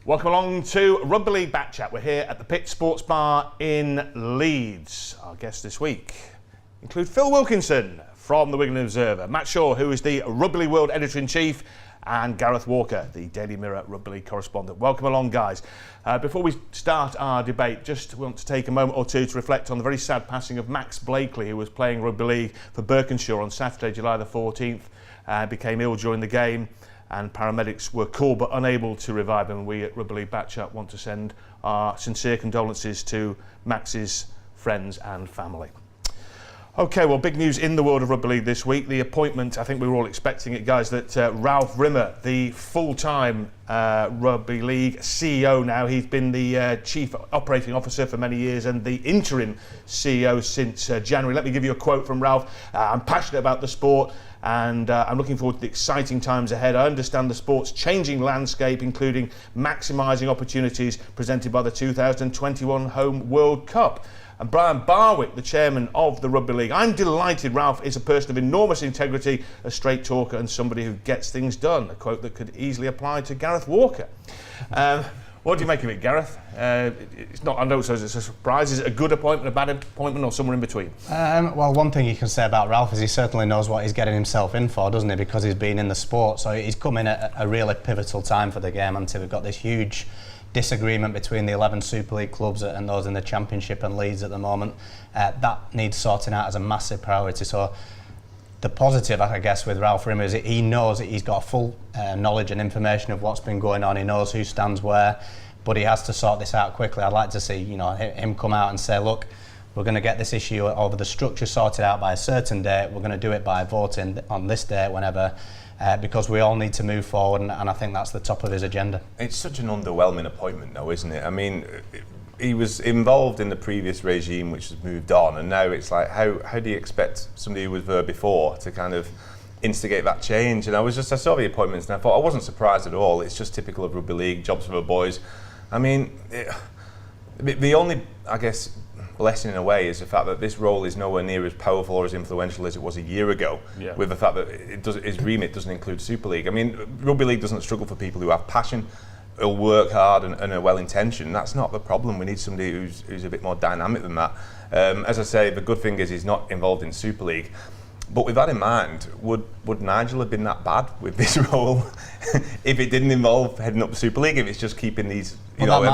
Welcome along to Rugby League Back Chat. We're here at the Pit Sports Bar in Leeds. Our guests this week include Phil Wilkinson from the Wigan Observer, Matt Shaw, who is the Rugby League World Editor-in-Chief, and Gareth Walker, the Daily Mirror Rugby League correspondent. Welcome along, guys. Before we start our debate, just want to take a moment or two to reflect on the very sad passing of Max Blakely, who was playing rugby league for Berkhamshaire on Saturday, July the 14th, became ill during the game, and paramedics were called but unable to revive him. We at Rugby League Back Chat want to send our sincere condolences to Max's friends and family. Okay, well, big news in the world of rugby league this week. The appointment, I think we were all expecting it, guys, that Ralph Rimmer, the full-time rugby league CEO now, he's been the chief operating officer for many years and the interim CEO since January. Let me give you a quote from Ralph. I'm passionate about the sport and I'm looking forward to the exciting times ahead. I understand the sport's changing landscape, including maximising opportunities presented by the 2021 Home World Cup. And Brian Barwick, the chairman of the Rugby League. I'm delighted Ralph is a person of enormous integrity, a straight talker and somebody who gets things done. A quote that could easily apply to Gareth Walker. What do you make of it, Gareth? It's not, I know it's a surprise. Is it a good appointment, a bad appointment, or somewhere in between? Well, one thing you can say about Ralph is he certainly knows what he's getting himself in for, doesn't he? Because he's been in the sport. So he's come in at a really pivotal time for the game. And we've got this huge disagreement between the 11 Super League clubs and those in the Championship and Leeds at the moment. That needs sorting out as a massive priority. So the positive, I guess, with Ralph Rimmer is that he knows that he's got full knowledge and information of what's been going on. He knows who stands where, but he has to sort this out quickly. I'd like to see, him come out and say, look, we're going to get this issue over the structure sorted out by a certain date. We're going to do it by voting on this date, whenever. Because we all need to move forward, and I think that's the top of his agenda. It's such an underwhelming appointment, though, isn't it? I mean, he was involved in the previous regime, which has moved on, and now it's like, how do you expect somebody who was there before to kind of instigate that change? And I saw the appointments, and I thought I wasn't surprised at all. It's just typical of rugby league, jobs for the boys. I mean, the only, I guess, blessing in a way is the fact that this role is nowhere near as powerful or as influential as it was a year ago, with the fact that his remit doesn't include Super League. I mean, rugby league doesn't struggle for people who have passion, who'll work hard and are well intentioned. That's not the problem. We need somebody who's a bit more dynamic than that. As I say, the good thing is he's not involved in Super League. But with that in mind, would Nigel have been that bad with this role if it didn't involve heading up the Super League, if it's just keeping these all the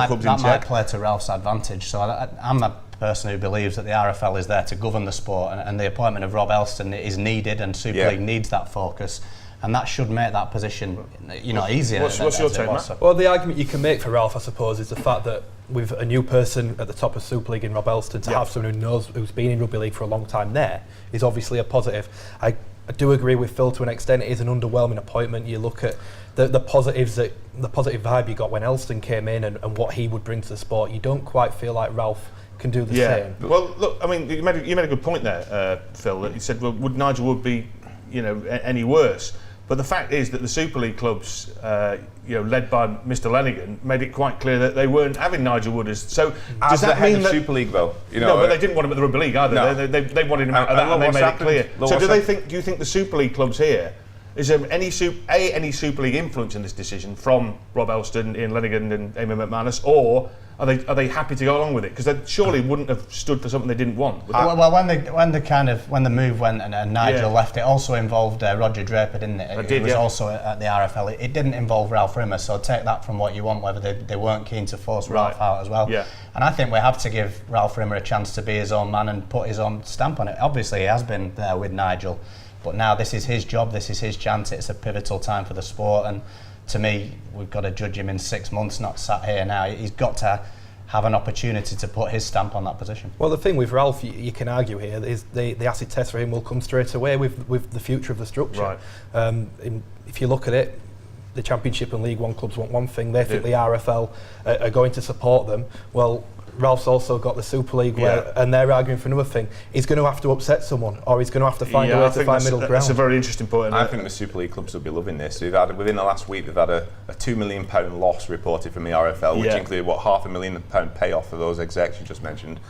clubs in check? That might play to Ralph's advantage. So I'm a person who believes that the RFL is there to govern the sport, and the appointment of Rob Elston is needed, and Super League needs that focus. And that should make that position, easier. What's your take, Matt? Well, the argument you can make for Ralph, I suppose, is the fact that with a new person at the top of Super League in Rob Elston, to have someone who's been in rugby league for a long time there is obviously a positive. I do agree with Phil to an extent. It is an underwhelming appointment. You look at the positives, the positive vibe you got when Elston came in and what he would bring to the sport. You don't quite feel like Ralph can do the same. Well, look, I mean, you made a good point there, Phil. That you said, well, would be, any worse? But the fact is that the Super League clubs, led by Mr. Lenigan, made it quite clear that they weren't having Nigel Wood as. So does that mean that Super League, though? No, but they didn't want him at the Rugby League either. No. They wanted him out, and they made it clear. So do you think the Super League clubs here? Is there any Super League influence in this decision from Rob Elston, Ian Lenigan, and Amy McManus, or are they happy to go along with it? Because they surely wouldn't have stood for something they didn't want. Well, when the move went and Nigel left, it also involved Roger Draper, didn't it? It was also at the RFL. It didn't involve Ralph Rimmer, so take that from what you want. Whether they weren't keen to force Ralph out as well. Yeah. And I think we have to give Ralph Rimmer a chance to be his own man and put his own stamp on it. Obviously, he has been there with Nigel. But now this is his job, this is his chance, it's a pivotal time for the sport, and to me, we've got to judge him in 6 months, not sat here now. He's got to have an opportunity to put his stamp on that position. Well, the thing with Ralph, you can argue here, is the acid test for him will come straight away with the future of the structure. Right. If you look at it, the Championship and League One clubs want one thing, they think the RFL are going to support them. Well, Ralph's also got the Super League, and they're arguing for another thing. He's going to have to upset someone, or he's going to have to find a way to find middle ground. That's a very interesting point. I think the Super League clubs will be loving this. Within the last week, they've had a £2 million loss reported from the RFL, which included £500,000 payoff for those execs you just mentioned.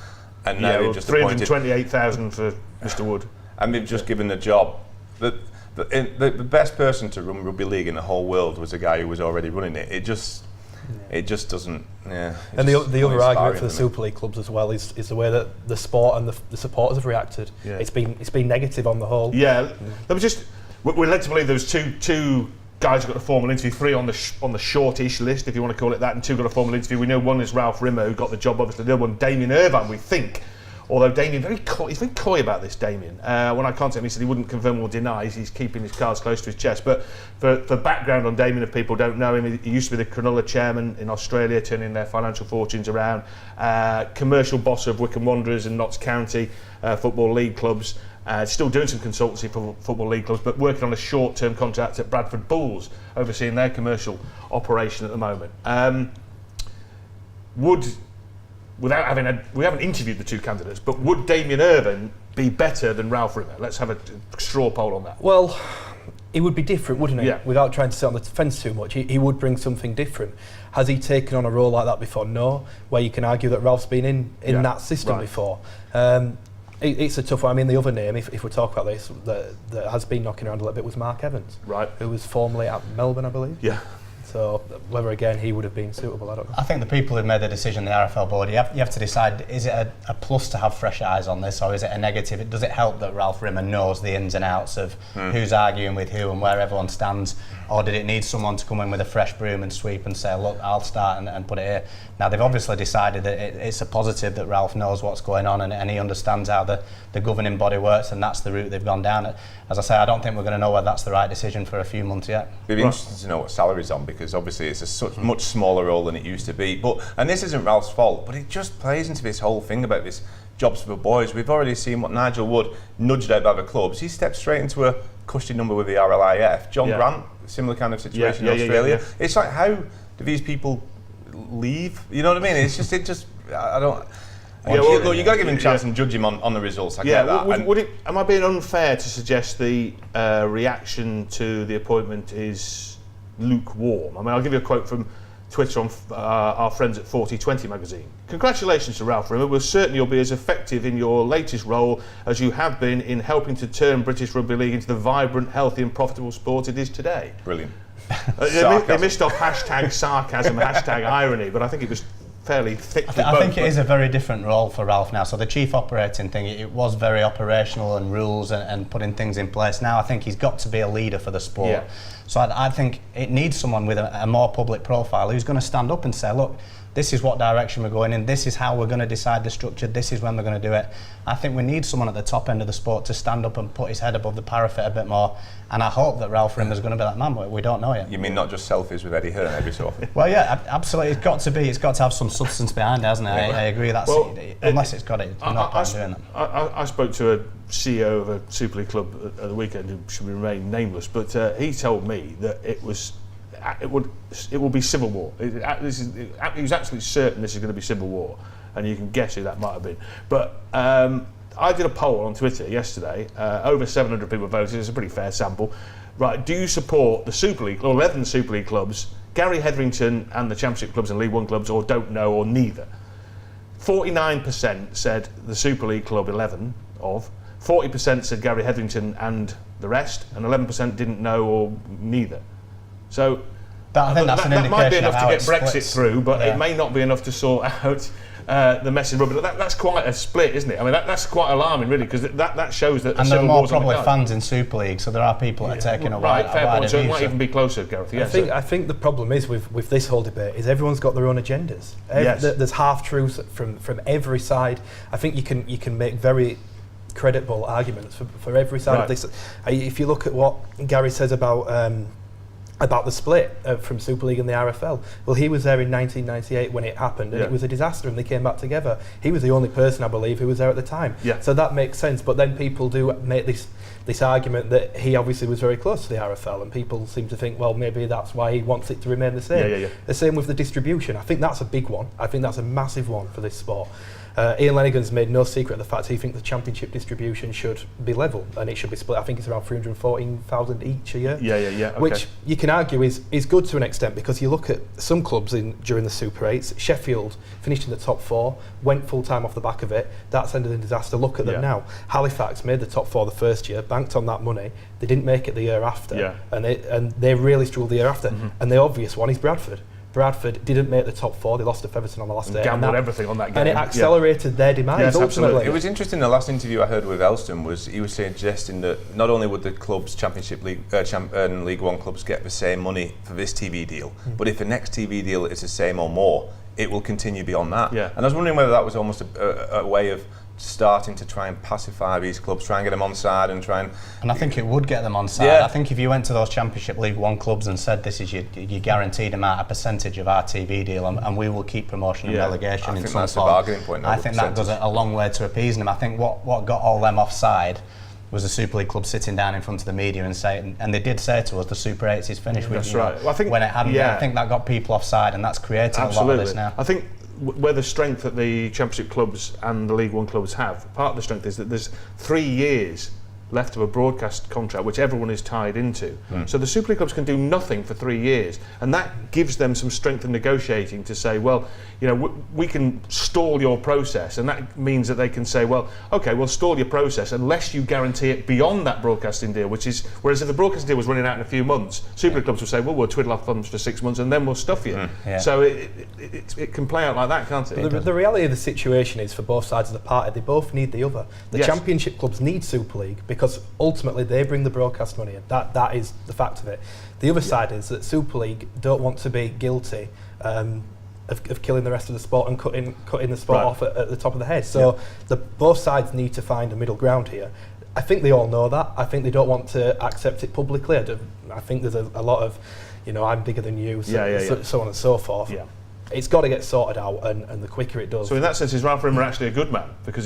And now they've just appointed 328,000 for Mr. Wood. And they've just given the job. The best person to run rugby league in the whole world was a guy who was already running it. it just doesn't. Yeah. And the other argument for the isn't it? Super League clubs as well is the way that the sport and the supporters have reacted. Yeah. It's been negative on the whole. Yeah, we're led to believe there was two guys who got a formal interview, 3 on the shortish list, if you want to call it that, and 2 got a formal interview. We know one is Ralph Rimmer, who got the job, obviously. The other one, Damien Irvine, we think. Although Damien, he's very coy about this, Damien. When I contacted him, he said he wouldn't confirm or deny. He's keeping his cards close to his chest. But for background on Damien, if people don't know him, he used to be the Cronulla chairman in Australia, turning their financial fortunes around. Commercial boss of Wycombe Wanderers and Notts County Football League clubs. Still doing some consultancy for Football League clubs, but working on a short-term contract at Bradford Bulls, overseeing their commercial operation at the moment. We haven't interviewed the 2 candidates, but would Damien Irvine be better than Ralph Rimmer? Let's have a straw poll on that. Well, it would be different, wouldn't it? Yeah. Without trying to sit on the fence too much, he would bring something different. Has he taken on a role like that before? No. Where you can argue that Ralph's been in that system before. It's a tough one. I mean, the other name, if we talk about this, that has been knocking around a little bit was Mark Evans, right? Who was formerly at Melbourne, I believe. Yeah. So whether again he would have been suitable, I don't know. I think the people who've made the decision, the RFL board, you have to decide, is it a plus to have fresh eyes on this, or is it a negative? Does it help that Ralph Rimmer knows the ins and outs of who's arguing with who and where everyone stands, or did it need someone to come in with a fresh broom and sweep and say, look, I'll start and put it here? Now, they've obviously decided that it's a positive that Ralph knows what's going on and he understands how the governing body works, and that's the route they've gone down. As I say, I don't think we're going to know whether that's the right decision for a few months yet. It'd be interesting to know what salary's on, because obviously it's a much smaller role than it used to be. And this isn't Ralph's fault, but it just plays into this whole thing about this jobs for boys. We've already seen what Nigel Wood nudged out by the clubs. He stepped straight into a cushy number with the RLIF. John Grant, similar kind of situation in Australia. It's like, how do these people leave? You know what I mean? It's just, I don't. Look, you got to give him a chance and judge him on the results. I get that. Am I being unfair to suggest the reaction to the appointment is lukewarm? I mean, I'll give you a quote from Twitter on our friends at 4020 magazine. Congratulations to Ralph Rimmer. Well, certainly you'll be as effective in your latest role as you have been in helping to turn British Rugby League into the vibrant, healthy and profitable sport it is today. Brilliant. They missed off hashtag sarcasm, hashtag irony, but I think it was fairly thick. I think it is a very different role for Ralph now. So the chief operating thing, it was very operational and rules and putting things in place. Now I think he's got to be a leader for the sport. Yeah. So I think it needs someone with a more public profile who's going to stand up and say, look, this is what direction we're going in, this is how we're going to decide the structure, this is when we're going to do it. I think we need someone at the top end of the sport to stand up and put his head above the parapet a bit more, and I hope that Ralph Rimmer's going to be that man, but we don't know yet. You mean not just selfies with Eddie Hearn every so often? Well, yeah, absolutely. It's got to have some substance behind it, hasn't it? I agree. Unless it's got it, no point doing that. I spoke to a CEO of a Super League club at the weekend who should remain nameless, but he told me that it will be civil war. He was absolutely certain this is going to be civil war, and you can guess who that might have been. But I did a poll on Twitter yesterday. Over 700 people voted. It's a pretty fair sample. Right? Do you support the Super League or 11 Super League clubs, Gary Hetherington and the Championship clubs and League One clubs, or don't know, or neither? 49% said the Super League club 11 of. 40% said Gary Hetherington and the rest, and 11% didn't know or neither. So I think that's an indication might be enough of to how get it Brexit splits. through, but it may not be enough to sort out the mess in rugby. That's quite a split, isn't it? I mean, that's quite alarming, really, because that shows that. And there are more probably fans in Super League, so there are people that are taking a wider fair point. So it view, might even be closer, Gareth. Yeah, I think the problem is with this whole debate is everyone's got their own agendas. There's half truths from every side. I think you can make very credible arguments for every side of this. If you look at what Gary says about the split from Super League and the RFL. Well, he was there in 1998 when it happened, and it was a disaster, and they came back together. He was the only person, I believe, who was there at the time. Yeah. So that makes sense. But then people do make this argument that he obviously was very close to the RFL, and people seem to think, well, maybe that's why he wants it to remain the same. The same with the distribution. I think that's a big one. I think that's a massive one for this sport. Ian Lenigan's made no secret of the fact he thinks the championship distribution should be level and it should be split. I think it's around 314,000 each a year. Okay. Which you can argue is good to an extent, because you look at some clubs during the Super 8s. Sheffield finished in the top 4, went full time off the back of it. That's ended in disaster. Look at them now. Halifax made the top 4 the first year, banked on that money. They didn't make it the year after, and they really struggled the year after. And the obvious one is Bradford. Bradford didn't make the top 4. They lost to Featherstone on the last day. Gambled everything on that game. And it accelerated their demise, Yes, ultimately. absolutely. It was interesting, the last interview I heard with Elston was he was suggesting that not only would the clubs, Championship League and League One clubs get the same money for this TV deal, but if the next TV deal is the same or more, it will continue beyond that. Yeah. And I was wondering whether that was almost a way of starting to try and pacify these clubs, try and get them on side and try and... And I think it would get them on side. Yeah. I think if you went to those Championship League One clubs and said this is your guaranteed amount, a percentage of our TV deal, and we will keep promotion and relegation I in think some that's the form, bargaining point now, I the think that goes a long way to appeasing them. I think what got all them offside was the Super League club sitting down in front of the media and saying, and they did say to us, the Super 8s is finished. That's right. Well, I think, when it hadn't, I think that got people offside, and that's created a lot of this now. I think where the strength that the Championship clubs and the League One clubs have, part of the strength is that there's 3 years left of a broadcast contract which everyone is tied into. So the Super League clubs can do nothing for 3 years, and that gives them some strength in negotiating to say, well, you know, we can stall your process, and that means that they can say, well, okay, we'll stall your process unless you guarantee it beyond that broadcasting deal, which is, whereas if the broadcasting deal was running out in a few months, Super League clubs will say, well, we'll twiddle our thumbs for 6 months and then we'll stuff you. So it can play out like that, can't it? The reality of the situation is, for both sides of the party, they both need the other. The Championship clubs need Super League because ultimately they bring the broadcast money in. That is the fact of it. The other side is that Super League don't want to be guilty of killing the rest of the sport and cutting the sport off at the top of the head. So both sides need to find a middle ground here. I think they all know that. I think they don't want to accept it publicly. I think there's a lot of, you know, I'm bigger than you, so on and so forth. Yeah. It's got to get sorted out, and the quicker it does. So in that sense, is Ralph Rimmer actually a good man? Because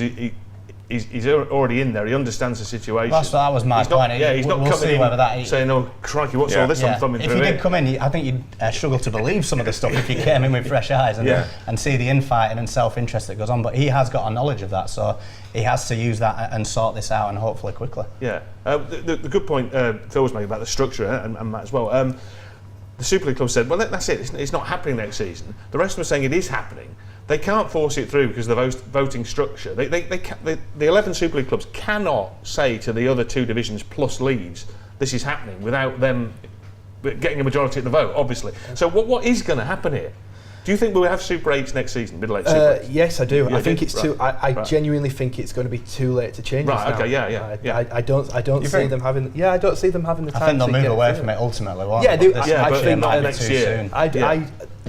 he's already in there, he understands the situation. That was my point. He's not coming in saying, oh, crikey, what's all this I'm thumbing through? If you did come in, I think you'd struggle to believe some of the stuff if you came in with fresh eyes and see the infighting and self-interest that goes on. But he has got a knowledge of that, so he has to use that and sort this out, and hopefully quickly. Yeah. The good point Phil was making about the structure, and Matt as well. The Super League club said, well, that's it, it's not happening next season. The rest of them are saying it is happening. They can't force it through because of the voting structure. The 11 Super League clubs cannot say to the other 2 divisions plus Leeds, this is happening, without them getting a majority of the vote, obviously. So what is going to happen here? Do you think we'll have Super 8s next season, middle 8 Super 8s? Yes, I do. I think it's too. I genuinely think it's going to be too late to change. Right. This now. Okay. I don't see them having. Yeah, I don't see them having the time. I think they'll move away from it ultimately. Yeah, I think next year.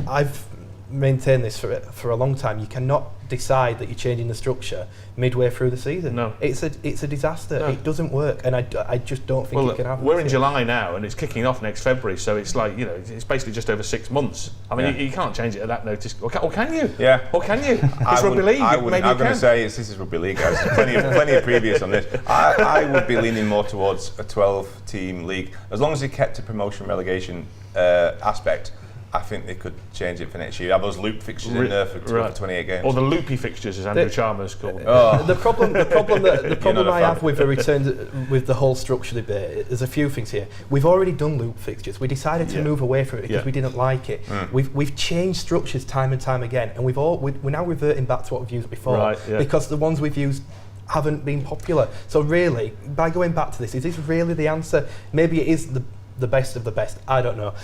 I've maintained this for a long time. You cannot decide that you're changing the structure midway through the season. No, it's a disaster. No. It doesn't work, and I just don't think it can happen. We're in July now, and it's kicking off next February, so it's like, you know, it's basically just over 6 months. I mean, you can't change it at that notice, or can you? Yeah. Or can you? It's rugby league. I'm going to say this is rugby league, guys. There's plenty of previous on this. I would be leaning more towards a 12-team league, as long as they kept a promotion relegation aspect. I think they could change it for next year. Have those loop fixtures in there for 28 games, or the loopy fixtures, as Andrew Chalmers called. The problem I have with a return with the whole structure debate. There's a few things here. We've already done loop fixtures. We decided to move away from it because we didn't like it. We've changed structures time and time again, and we're now reverting back to what we've used before because the ones we've used haven't been popular. So really, by going back to this, is this really the answer? Maybe it is the best of the best. I don't know.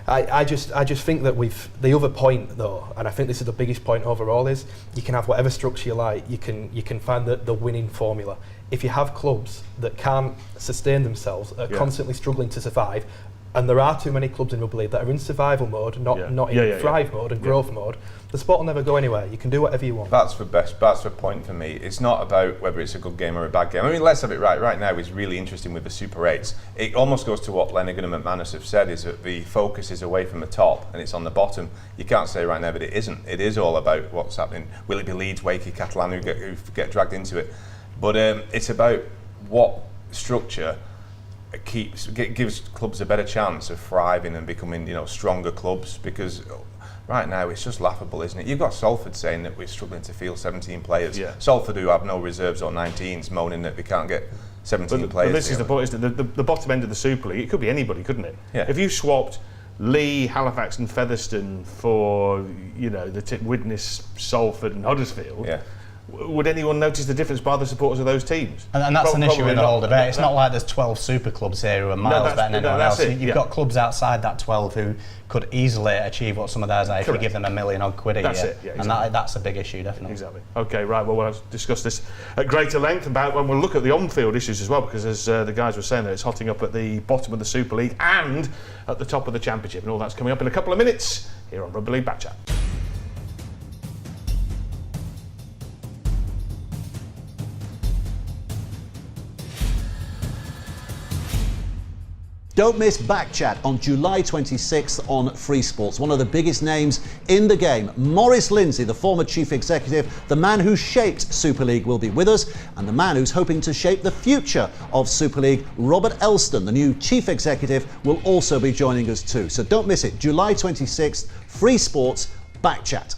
I just think that the other point though, and I think this is the biggest point overall, is you can have whatever structure you like. You can find the winning formula. If you have clubs that can't sustain themselves, are constantly struggling to survive, and there are too many clubs in rugby league that are in survival mode, not in thrive mode and growth mode, the sport will never go anywhere. You can do whatever you want. That's the point for me. It's not about whether it's a good game or a bad game. I mean, let's have it right. Right now is really interesting with the Super 8s. It almost goes to what Lennigan and McManus have said, is that the focus is away from the top and it's on the bottom. You can't say right now that it isn't. It is all about what's happening. Will it be Leeds, Wakey, Catalan who get dragged into it? But it's about what structure gives clubs a better chance of thriving and becoming, you know, stronger clubs, because right now it's just laughable, isn't it? You've got Salford saying that we're struggling to field 17 players. Salford, who have no reserves or 19s, moaning that they can't get 17 players. But this is the point, isn't it? The bottom end of the Super League, it could be anybody, couldn't it? If you swapped Lee, Halifax and Featherstone for, you know, the Widnes, Salford and Huddersfield, would anyone notice the difference by the supporters of those teams? And that's an issue in the whole debate. It's not like there's 12 super clubs here who are miles better than anyone else. You've got clubs outside that 12 who could easily achieve what some of theirs are if you give them £1 million odd quid a year. Exactly. And that's a big issue, definitely. Exactly. Okay, right. Well, we'll discuss this at greater length about when we'll look at the on-field issues as well, because as the guys were saying there, it's hotting up at the bottom of the Super League and at the top of the Championship, and all that's coming up in a couple of minutes here on Rugby League Back Chat. Don't miss Back Chat on July 26th on FreeSports. One of the biggest names in the game, Maurice Lindsay, the former chief executive, the man who shaped Super League, will be with us, and the man who's hoping to shape the future of Super League, Robert Elston, the new chief executive, will also be joining us too. So don't miss it. July 26th, FreeSports, Back Chat.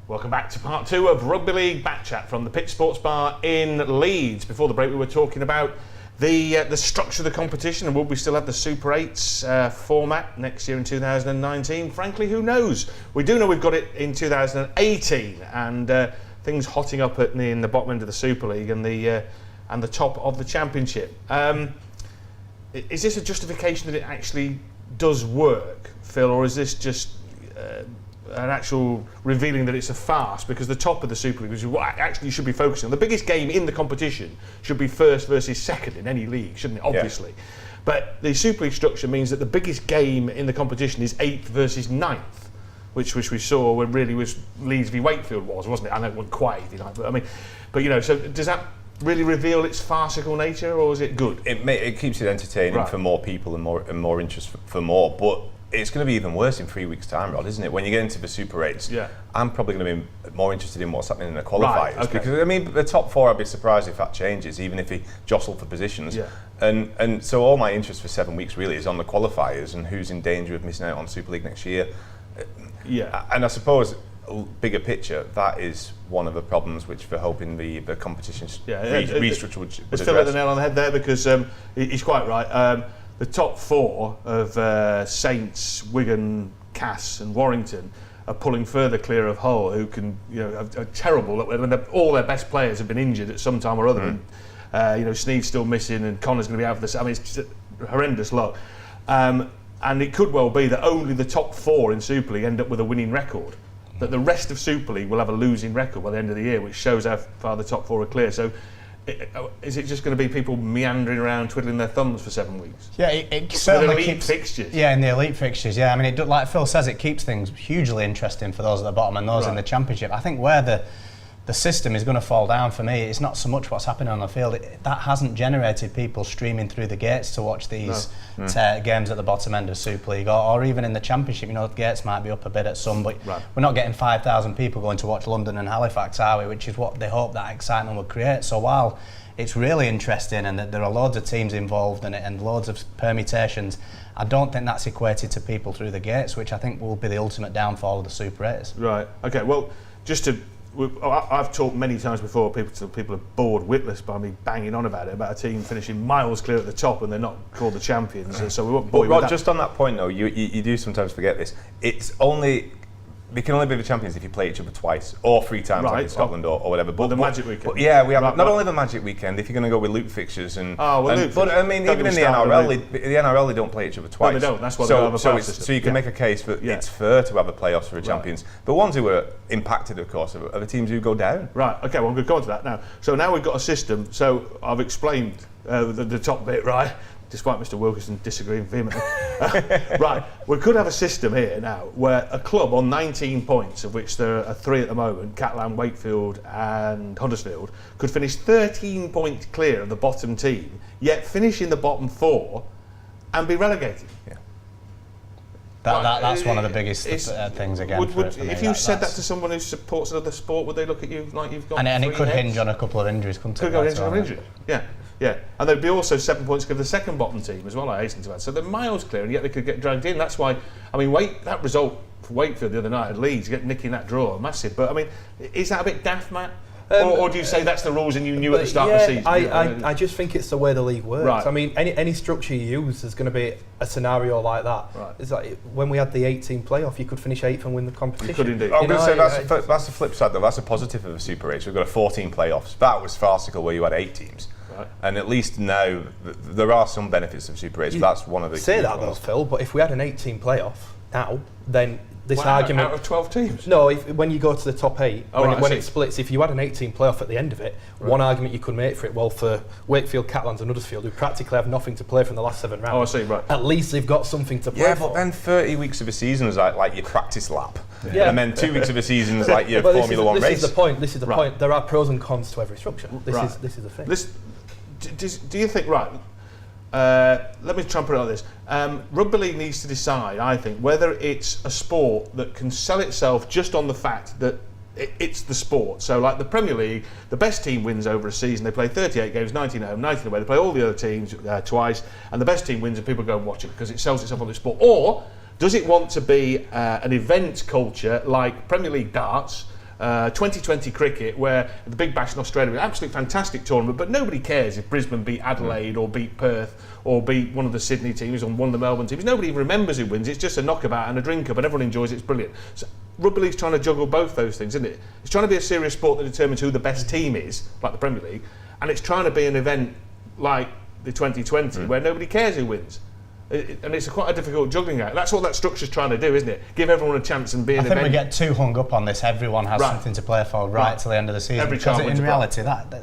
Welcome back to part 2 of Rugby League Back Chat from the Pitch Sports Bar in Leeds. Before the break, we were talking about the structure of the competition, and will we still have the Super 8s format next year in 2019? Frankly, who knows? We do know we've got it in 2018, and things hotting up in the bottom end of the Super League and the top of the Championship. Is this a justification that it actually does work, Phil, or is this just an actual revealing that it's a farce, because the top of the Super League, which is what actually you should be focusing on, the biggest game in the competition should be first versus second in any league, shouldn't it? Obviously. Yeah. But the Super League structure means that the biggest game in the competition is 8th versus 9th, which we saw when really was Leeds v Wakefield wasn't it? I know it wasn't quite 89, but I mean, but you know, so does that really reveal its farcical nature, or is it good? It keeps it entertaining for more people and more interest for more, but it's going to be even worse in 3 weeks' time, Rod, isn't it? When you get into the Super 8s, I'm probably going to be more interested in what's happening in the qualifiers. Right, okay. Because, I mean, the top 4, I'd be surprised if that changes, even if he jostled for positions. Yeah. And so all my interest for 7 weeks really is on the qualifiers and who's in danger of missing out on Super League next year. Yeah. And I suppose, bigger picture, that is one of the problems which we're hoping the competition restructure would address. Let's fill the nail on the head there, because he's quite right. The top 4 of Saints, Wigan, Cass and Warrington are pulling further clear of Hull, who can, are terrible when all their best players have been injured at some time or other. And, Sneed's still missing and Connor's going to be out for this. I mean, it's just a horrendous lot. And it could well be that only the top 4 in Super League end up with a winning record. That the rest of Super League will have a losing record by the end of the year, which shows how far the top 4 are clear. So, is it just going to be people meandering around twiddling their thumbs for 7 weeks? Yeah, it certainly keeps fixtures. Yeah, in the elite fixtures. Yeah, I mean, like Phil says, it keeps things hugely interesting for those at the bottom and those in the Championship. I think where the system is going to fall down for me, it's not so much what's happening on the field. That hasn't generated people streaming through the gates to watch these games at the bottom end of Super League, or even in the Championship. The gates might be up a bit at some, but we're not getting 5,000 people going to watch London and Halifax, are we? Which is what they hope that excitement would create. So while it's really interesting and that there are loads of teams involved in it and loads of permutations, I don't think that's equated to people through the gates, which I think will be the ultimate downfall of the Super 8s. Right. Okay. Well, I've talked many times before. People are bored witless by me banging on about a team finishing miles clear at the top and they're not called the champions. So we won't bore you with that. Just on that point, though, you do sometimes forget this. We can only be the champions if you play each other twice, or 3 times like in Scotland or whatever. But the Magic Weekend. We have not only the Magic Weekend. If you're going to go with loop fixtures but I mean, even in the NRL, they don't play each other twice. No, they don't. That's why they have a playoff system. So you can make a case that it's fair to have the playoffs for the champions. The ones who are impacted, of course, are the teams who go down. Right. Okay. Well, I'm going to go on to that now. So now we've got a system. So I've explained the top bit, right? despite Mr. Wilkinson disagreeing vehemently. Right, we could have a system here now where a club on 19 points, of which there are 3 at the moment, Catalan, Wakefield and Huddersfield, could finish 13 points clear of the bottom team, yet finish in the bottom 4 and be relegated. Yeah. That's one of the biggest things again. For me. If you said that to someone who supports another sport, would they look at you like you've got? And it could heads? hinge on a couple of injuries, couldn't it? Could go hinge on an injury. Yeah. Yeah, and there'd be also 7 points to give the second bottom team as well, I hasten to add. So they're miles clear, and yet they could get dragged in. That's why, I mean, that result for Wakefield the other night at Leeds, nicking that draw, massive. But I mean, is that a bit daft, Matt? Or do you say that's the rules and you knew at the start of the season? I just think it's the way the league works. Right. I mean, any structure you use, there's going to be a scenario like that. Right. It's like when we had the 18 playoff, you could finish 8th and win the competition. You could indeed. I'm going to say that's the flip side, though. That's a positive of the Super 8. We've got a 14 playoffs. That was farcical where you had 8 teams. Right. And at least now there are some benefits of Super 8. So that's one of the say that though, Phil. But if we had an 18 playoff now, then this argument out of 12 teams. No, when you go to the top 8, when it splits, if you had an 18 playoff at the end of it, one argument you could make for it, well, for Wakefield, Catalans and Huddersfield, who practically have nothing to play from the last 7 rounds. Oh, I see, right. At least they've got something to play for. Yeah, but then 30 weeks of a season is like your practice lap. Yeah. And then 2 weeks of a season is like your Formula 1 race. This is the point. This is the point. There are pros and cons to every structure. This is the thing. Do you think, right, let me try and put it like this. Rugby League needs to decide, I think, whether it's a sport that can sell itself just on the fact that it's the sport. So like the Premier League, the best team wins over a season. They play 38 games, 19 at home, 19 away. They play all the other teams twice, and the best team wins and people go and watch it because it sells itself on the sport. Or does it want to be an event culture like Premier League darts, 2020 cricket, where the Big Bash in Australia was an absolutely fantastic tournament, but nobody cares if Brisbane beat Adelaide or beat Perth or beat one of the Sydney teams or one of the Melbourne teams. Nobody even remembers who wins. It's just a knockabout and a drink up, and everyone enjoys it. It's brilliant. So Rugby League's trying to juggle both those things, isn't it? It's trying to be a serious sport that determines who the best team is, like the Premier League, and it's trying to be an event like the 2020 where nobody cares who wins. And it's quite a difficult juggling act. That's what that structure's trying to do, isn't it? Give everyone a chance and be an event. I think we get too hung up on this. Everyone has something to play for right till the end of the season. Because in reality, that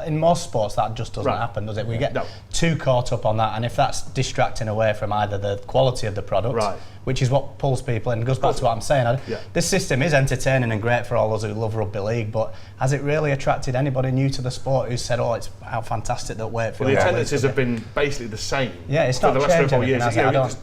in most sports that just doesn't happen, does it? We get too caught up on that, and if that's distracting away from either the quality of the product, which is what pulls people in. It goes back to what I'm saying. This system is entertaining and great for all those who love rugby league, but has it really attracted anybody new to the sport who said, "Oh, it's how fantastic that Wakefield"? Well, the attendances have been basically the same. Yeah, it's for not the last 3 or 4 years.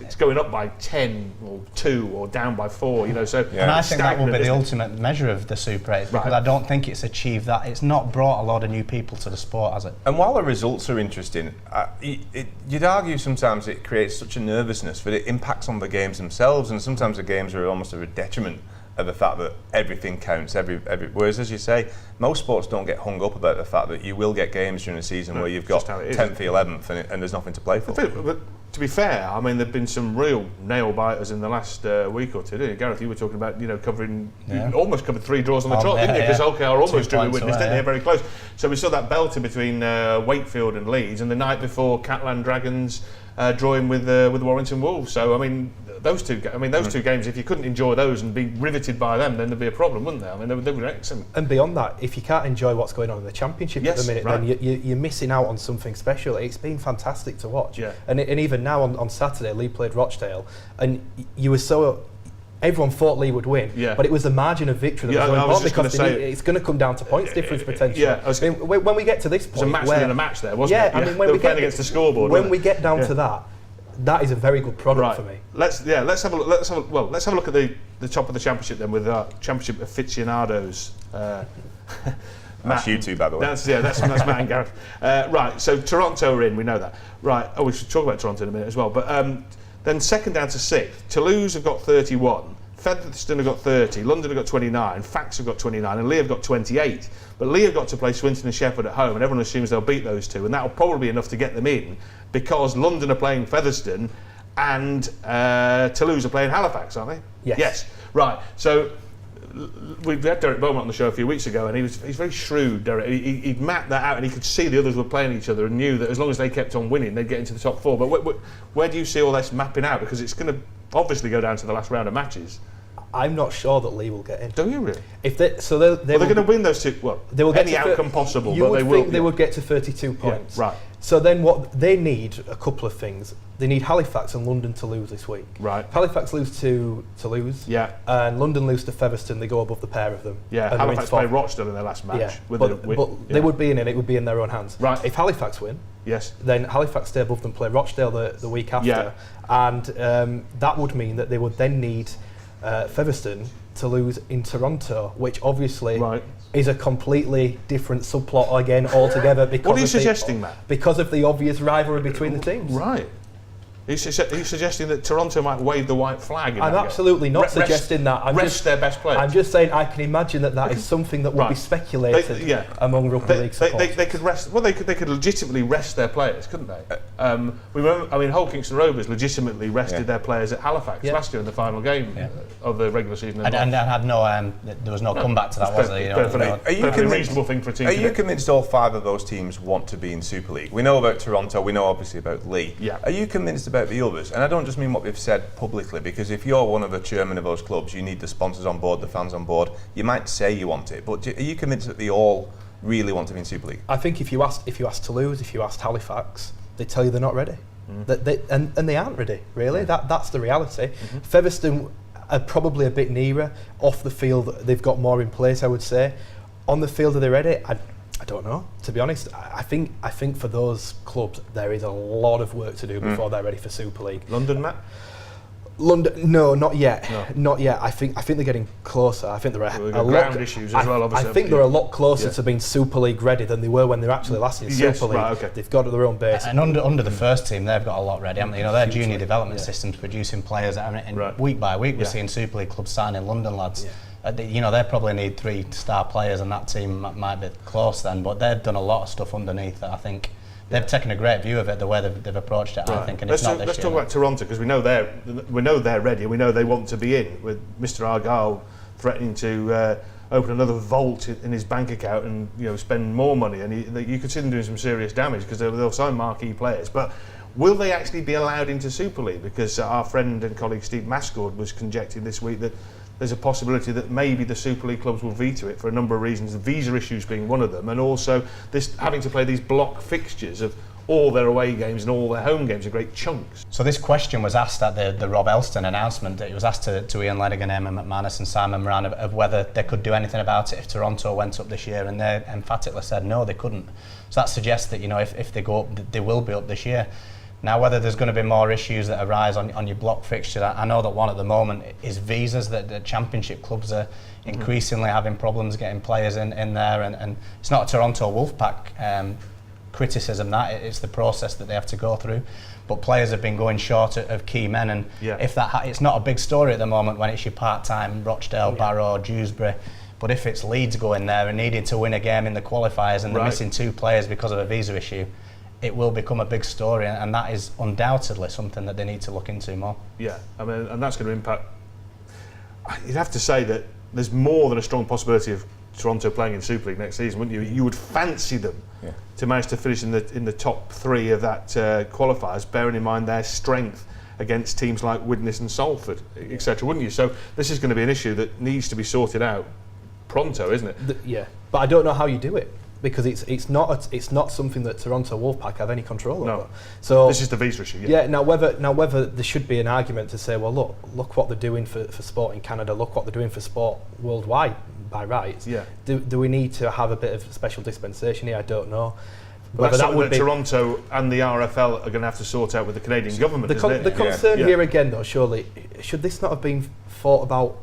It's going up by 10 or 2 or down by 4. You know, so and I think that will be the ultimate measure of the Super 8 because I don't think it's achieved that. It's not brought a lot of new people to the sport, has it? And while the results are interesting, you'd argue sometimes it creates such a nervousness that it impacts on the games themselves, and sometimes the games are almost a detriment of the fact that everything counts. Whereas, as you say, most sports don't get hung up about the fact that you will get games during the season where you've got 10th, 11th, and there's nothing to play for. But to be fair, I mean, there've been some real nail biters in the last week or two, didn't you? Gareth, you were talking about, covering, you almost covered 3 draws on the trot, didn't you? Because OKR almost drew a witness, didn't they? Very close. So we saw that belter between Wakefield and Leeds, and the night before, Catalan Dragons drawing with the Warrington Wolves. So, I mean, those two games, if you couldn't enjoy those and be riveted by them, then there'd be a problem, wouldn't there? I mean, they were excellent. And beyond that, if you can't enjoy what's going on in the Championship at the minute, then you're missing out on something special. It's been fantastic to watch. Yeah. And even now on Saturday, Lee played Rochdale, and you were so... Everyone thought Lee would win, but it was the margin of victory that was so important because it's going to come down to points difference potentially. Yeah, when we get to this point, it was a match within a match there, wasn't it? I mean, when we playing against the scoreboard. When we get down to that is a very good product for me. Let's have a look. Let's have a look at the top of the Championship then with our Championship aficionados. That's you two, by the way. That's Matt and Gareth. Right, so Toronto are in. We know that. Right. Oh, we should talk about Toronto in a minute as well. But then second down to 6th. Toulouse have got 31. Featherstone have got 30, London have got 29, Fax have got 29, and Lee have got 28. But Lee have got to play Swinton and Sheffield at home, and everyone assumes they'll beat those two, and that'll probably be enough to get them in, because London are playing Featherstone, and Toulouse are playing Halifax, aren't they? Yes. Right. So we had Derek Beaumont on the show a few weeks ago, and he's very shrewd, Derek. He'd mapped that out, and he could see the others were playing each other, and knew that as long as they kept on winning, they'd get into the top 4. But where do you see all this mapping out? Because it's going to obviously go down to the last round of matches. I'm not sure that Lee will get in. Do you really? If they, so they're going to win those two. Well, they will get any outcome possible, you but would they will. Think they would get to 32 points. Yeah, right. So then what they need, a couple of things. They need Halifax and London to lose this week. Right. If Halifax lose to Toulouse, Yeah. and London lose to Featherstone, they go above the pair of them. Yeah, And they're Halifax in play fourth. Rochdale in their last match. Yeah, with but the they would be in it. It would be in their own hands. Right. If Halifax win, Yes. then Halifax stay above them, play Rochdale the week after, Yeah. and that would mean that they would then need Featherstone to lose in Toronto, which obviously Right. is a completely different subplot again altogether. Because What are you of the- suggesting, Matt? Because of the obvious rivalry between the teams. Right. He's suggesting that Toronto might wave the white flag in I'm that game. absolutely not Rest- suggesting that. I'm rest just, their best players. I'm just saying I can imagine that is something that would be Right. speculated Yeah. among rugby league supporters. They could rest. Well, they could legitimately rest their players, couldn't they? We remember. I mean, Hull Kingston Rovers legitimately rested their players at Halifax last year in the final game of the regular season. And had no, there was no comeback to that, was there? You know, Perfectly reasonable thing for a team Are to you do. convinced all 5 of those teams want to be in Super League? We know about Toronto, we know obviously about Lee. Yeah. Are you convinced about the others? And I don't just mean what we've said publicly, because if you're one of the chairmen of those clubs, you need the sponsors on board, the fans on board. You might say you want it, but are you convinced that they all really want to be in Super League? I think if you asked Toulouse, if you asked Halifax, they tell you they're not ready. That they aren't ready, really. That's the reality. Featherstone are probably a bit nearer. Off the field, they've got more in place, I would say. On the field, are they ready? I don't know, to be honest. I think for those clubs there is a lot of work to do before they're ready for Super League. London, Matt? London, no, not yet. No. Not yet. I think they're getting closer. I think they're We've a got lot. ground issues as well, obviously. I think they're a lot closer Yeah. to being Super League ready than they were when they were actually last in Yes, Super League. right, okay. They've got their own base. And under the first team, they've got a lot ready, haven't they? You know, their junior development yeah. system's producing players, and Right. week by week we're Yeah. seeing Super League clubs signing London lads. Yeah. You know, they probably need 3-star players, and that team might be close then, but they've done a lot of stuff underneath that I think they've taken a great view of it, the way they've approached it, I think, and let's it's not this let's year. talk about Toronto, because we know they're ready. We know they want to be in, with Mr. Argyle threatening to open another vault in his bank account and spend more money, and you could see them doing some serious damage because they'll sign marquee players. But will they actually be allowed into Super League? Because our friend and colleague Steve Mascord was conjecturing this week that there's a possibility that maybe the Super League clubs will veto it for a number of reasons, the visa issues being one of them, and also this having to play these block fixtures of all their away games and all their home games in great chunks. So this question was asked at the Rob Elston announcement. It was asked to Ian Ledigan, Emma McManus and Simon Moran of whether they could do anything about it if Toronto went up this year, and they emphatically said no, they couldn't. So that suggests that if they go up, they will be up this year. Now, whether there's going to be more issues that arise on your block fixture, I know that one at the moment is visas, that the championship clubs are increasingly having problems getting players in there, and it's not a Toronto Wolfpack criticism, that it's the process that they have to go through, but players have been going short of key men, and if it's not a big story at the moment when it's your part-time Rochdale, Barrow, Dewsbury, but if it's Leeds going there and needing to win a game in the qualifiers and they're missing 2 players because of a visa issue, it will become a big story, and that is undoubtedly something that they need to look into more. Yeah, I mean, and that's going to impact. You'd have to say that there's more than a strong possibility of Toronto playing in Super League next season, wouldn't you? You would fancy them to manage to finish in the top 3 of that qualifiers, bearing in mind their strength against teams like Widnes and Salford, etc., wouldn't you? So this is going to be an issue that needs to be sorted out pronto, isn't it? Yeah, but I don't know how you do it, because it's not something that Toronto Wolfpack have any control over. So this is the visa issue. Now whether there should be an argument to say, well, look what they're doing for sport in Canada, look what they're doing for sport worldwide by rights. Yeah. Do we need to have a bit of special dispensation here? I don't know. Well, that's something that Toronto and the RFL are going to have to sort out with the Canadian government. The concern here again, though, surely, should this not have been thought about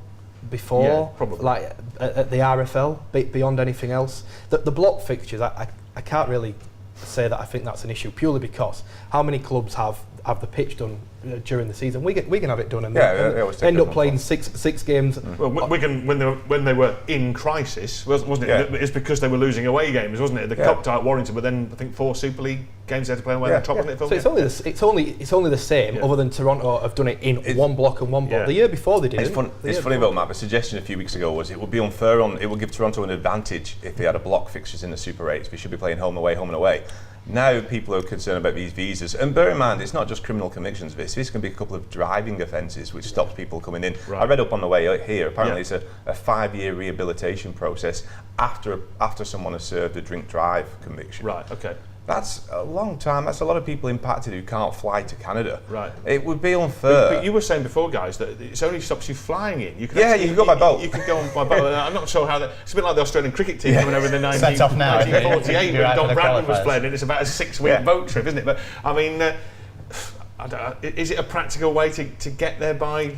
before? Yeah, probably. Like at the RFL, beyond anything else? The block fixtures, I can't really say that I think that's an issue, purely because how many clubs have the pitch done during the season? We can have it done and end up playing six games. Well, Wigan, when they were in crisis, wasn't it? Yeah. It's because they were losing away games, wasn't it? The Cup tie at Warrington, but then I think 4 Super League games they had to play away on top of it. So it's only the same, other than Toronto have done it in one block and one block. Yeah. The year before they didn't. It's funny about Matt. The suggestion a few weeks ago was it would be unfair it would give Toronto an advantage if they had a block fixtures in the Super 8s. We should be playing home and away. Now people are concerned about these visas, and bear in mind it's not just criminal convictions. This can be a couple of driving offences which stops people coming in. Right. I read up on the way here. Apparently it's a 5-year rehabilitation process after someone has served a drink drive conviction. Right. Okay. That's a long time. That's a lot of people impacted who can't fly to Canada. Right. It would be unfair. But you were saying before, guys, that it only stops you flying in. You Yeah, you can go by boat. You could go on by boat. I'm not sure how that. It's a bit like the Australian cricket team coming over in the Set off now. 1948 You're when right for Don the Bradman was qualifiers. playing it. It's about a 6-week boat trip, isn't it? But I mean, I don't know, is it a practical way to get there by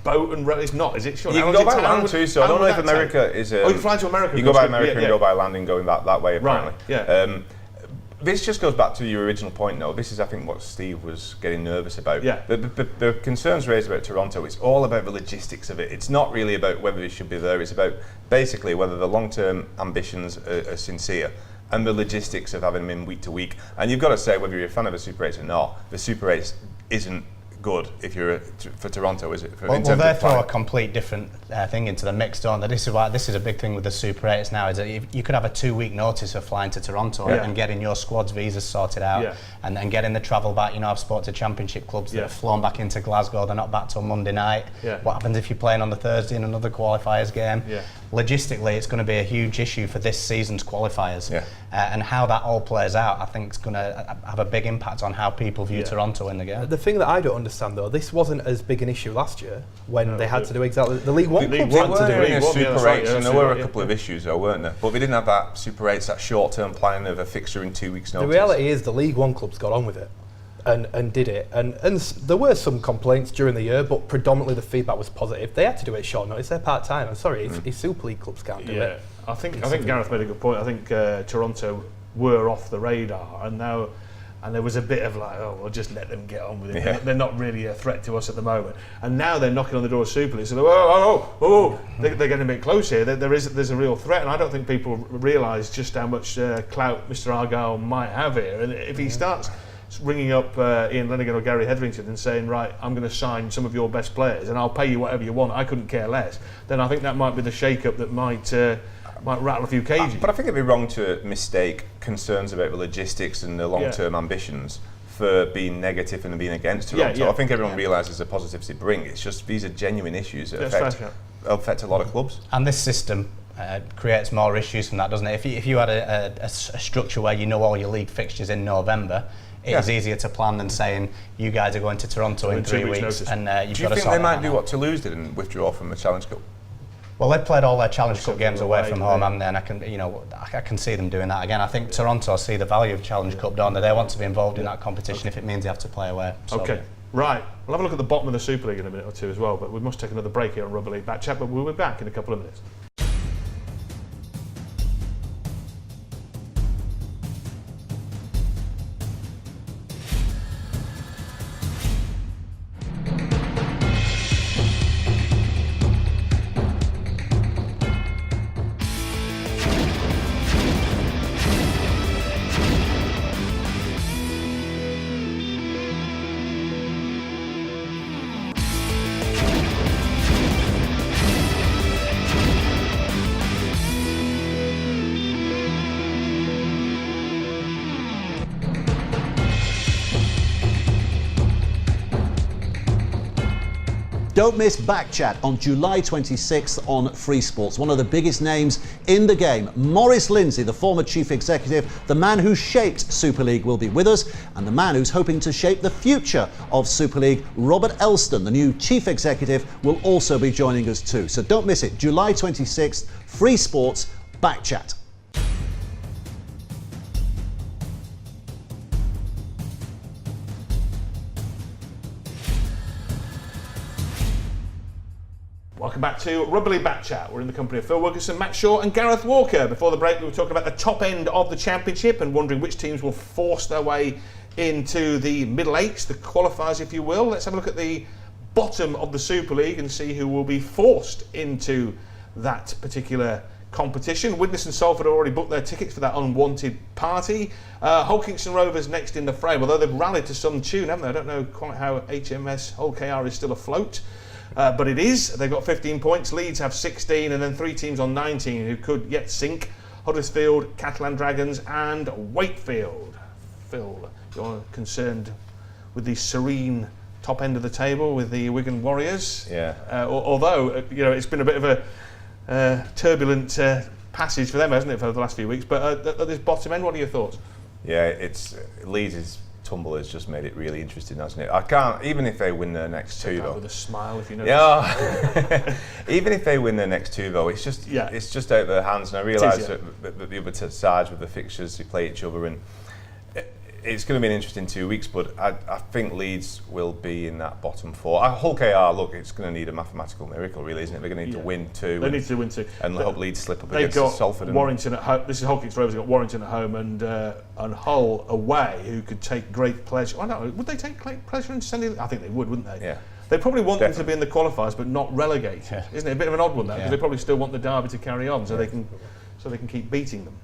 boat and road? It's not, is it? Sure. You can go by land too, so I don't know if America is. Oh, you fly to America. You go by America and go by land and going that way, apparently. Right, yeah. This just goes back to your original point, though. This is, I think, what Steve was getting nervous about. Yeah. The concerns raised about Toronto, it's all about the logistics of it. It's not really about whether it should be there. It's about basically whether the long-term ambitions are sincere and the logistics of having them in week to week. And you've got to say, whether you're a fan of the Super 8 or not, the Super 8 isn't good if you're for Toronto, is it? Well, they throw a complete different thing into the mix, don't they? This is a big thing with the Super 8s now, is that you could have a 2-week notice of flying to Toronto and getting your squad's visas sorted out and then getting the travel back. You know, I've spoken to championship clubs that have flown back into Glasgow, they're not back till Monday night. What happens if you're playing on the Thursday in another qualifiers game? Logistically, it's going to be a huge issue for this season's qualifiers. And how that all plays out, I think, is going to have a big impact on how people view Toronto in the game. The thing that I don't understand, though, this wasn't as big an issue last year when they had to do exactly the League One clubs had to do it. Super 8, and there were a couple of issues, though, weren't there? But they didn't have that Super 8's that short-term planning of a fixture in 2 weeks' notice. The reality is the League One clubs got on with it and did it. And there were some complaints during the year, but predominantly the feedback was positive. They had to do it short notice. They're part-time. I'm sorry, if Super League clubs can't do it. I think Gareth made a good point. I think Toronto were off the radar, and there was a bit of like, oh, we'll just let them get on with it. They're not really a threat to us at the moment. And now they're knocking on the door of Super League. So they're getting a bit close here. There's a real threat, and I don't think people realise just how much clout Mr. Argyle might have here. And if he starts ringing up Ian Lenigan or Gary Hetherington and saying, right, I'm going to sign some of your best players and I'll pay you whatever you want, I couldn't care less, then I think that might be the shake-up that might rattle a few cages. But I think it'd be wrong to mistake concerns about the logistics and the long-term ambitions for being negative and being against Toronto. I think everyone realises the positives they bring. It's just these are genuine issues that affect a lot of clubs. And this system creates more issues from that, doesn't it? If you had a structure where you know all your league fixtures in November, it is easier to plan than saying you guys are going to Toronto in 3 weeks and you've do you got to think they might do what Toulouse did and withdraw from the Challenge Cup? Well, they've played all their Challenge Cup games away from home, haven't they? And I can see them doing that again. I think Toronto see the value of Challenge Cup, don't they? They want to be involved in that competition if it means they have to play away. Okay, right. We'll have a look at the bottom of the Super League in a minute or two as well, but we must take another break here on Rugby League Back Chat, but we'll be back in a couple of minutes. Don't miss Backchat on July 26th on FreeSports. One of the biggest names in the game, Maurice Lindsay, the former chief executive, the man who shaped Super League, will be with us, and the man who's hoping to shape the future of Super League, Robert Elston, the new chief executive, will also be joining us too. So don't miss it. July 26th, FreeSports, Backchat. Welcome back to Rugby League Back Chat. We're in the company of Phil Wilkinson, Matt Shaw and Gareth Walker. Before the break we were talking about the top end of the Championship and wondering which teams will force their way into the middle eights, the qualifiers if you will. Let's have a look at the bottom of the Super League and see who will be forced into that particular competition. Widnes and Salford have already booked their tickets for that unwanted party. Wilkinson Rovers next in the frame, although they've rallied to some tune, haven't they? I don't know quite how HMS Hull KR is still afloat. But it is. They've got 15 points. Leeds have 16, and then 3 teams on 19 who could yet sink. Huddersfield, Catalan Dragons, and Wakefield. Phil, you're concerned with the serene top end of the table with the Wigan Warriors. Yeah. Although it's been a bit of a turbulent passage for them, hasn't it, for the last few weeks? But at this bottom end, what are your thoughts? Yeah, it's Leeds' tumble has just made it really interesting, hasn't it? I can't, even if they win their next two though. With a smile, if you know. Yeah. Even if they win their next two though, it's just out of their hands. And I realise that the other sides with the fixtures, they play each other, and it's going to be an interesting 2 weeks. But I think Leeds will be in that bottom four. Hull KR, look, it's going to need a mathematical miracle, really, isn't it? They're going to need to win two. They need to win two, and hope Leeds slip up they've against got Salford. Warrington at home. This is Hull Kicks Rovers. They've got Warrington at home and Hull away, who could take great pleasure. I don't know. Would they take great pleasure in sending? I think they would, wouldn't they? Yeah. They probably want them to be in the qualifiers, but not relegated. Isn't it a bit of an odd one that? Because they probably still want the derby to carry on, so they can keep beating them.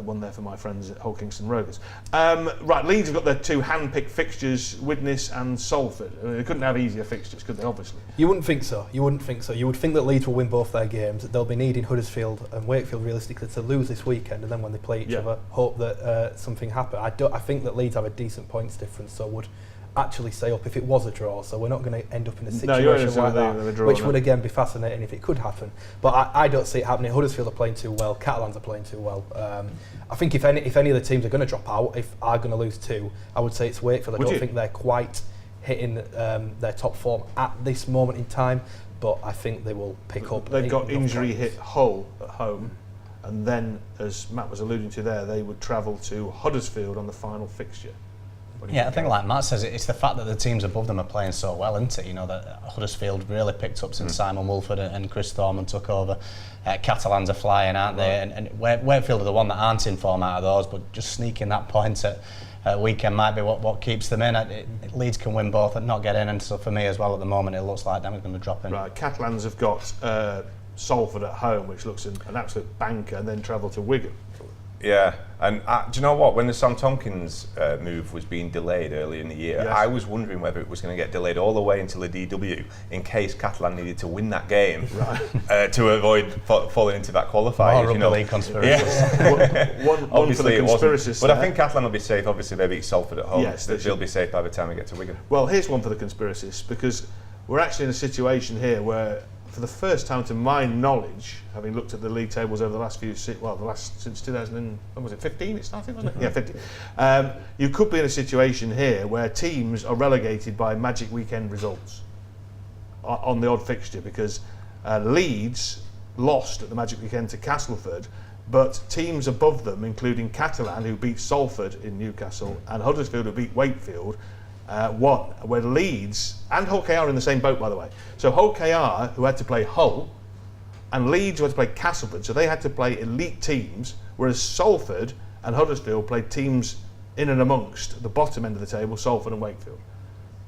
One there for my friends at Hull Kingston Rovers. Right, Leeds have got their two hand-picked fixtures, Widnes and Salford. I mean, they couldn't have easier fixtures, could they, obviously? You wouldn't think so. You would think that Leeds will win both their games. They'll be needing Huddersfield and Wakefield, realistically, to lose this weekend, and then when they play each other, hope that something happens. I think that Leeds have a decent points difference, so would actually stay up if it was a draw, so we're not going to end up in a situation like that, which would again be fascinating if it could happen, but I don't see it happening. Huddersfield are playing too well, Catalans are playing too well. I think if any of the teams are going to drop out, if are going to lose two, I would say it's Wakefield. I don't think they're quite hitting their top form at this moment in time, but I think they will pick up. They've got injury hit Hull at home, and then, as Matt was alluding to there, they would travel to Huddersfield on the final fixture. Yeah, I think like Matt says, it's the fact that the teams above them are playing so well, isn't it? You know, that Huddersfield really picked up since Simon Woolford and Chris Thorman took over. Catalans are flying, aren't they? And Wakefield are the one that aren't in form out of those, but just sneaking that point at weekend might be what keeps them in. Leeds can win both and not get in, and so for me as well at the moment, it looks like they're going to drop in. Right, Catalans have got Salford at home, which looks an absolute banker, and then travel to Wigan. Yeah, and do you know what? When the Sam Tompkins move was being delayed early in the year, I was wondering whether it was going to get delayed all the way until the DW in case Catalan needed to win that game to avoid falling into that qualifier. More rugby league conspiracies. Yeah. one for the conspiracists. But I think Catalan will be safe. Obviously, they beat Salford at home. Yes, they'll be safe by the time we get to Wigan. Well, here's one for the conspiracists, because we're actually in a situation here where, for the first time to my knowledge, having looked at the league tables over the last since 2015 it started, wasn't it? Yeah, 15. You could be in a situation here where teams are relegated by magic weekend results on the odd fixture, because Leeds lost at the magic weekend to Castleford, but teams above them, including Catalan, who beat Salford in Newcastle, and Huddersfield, who beat Wakefield, won, where Leeds and Hull KR are in the same boat, by the way. So Hull KR, who had to play Hull, and Leeds, who had to play Castleford, so they had to play elite teams, whereas Salford and Huddersfield played teams in and amongst the bottom end of the table, Salford and Wakefield.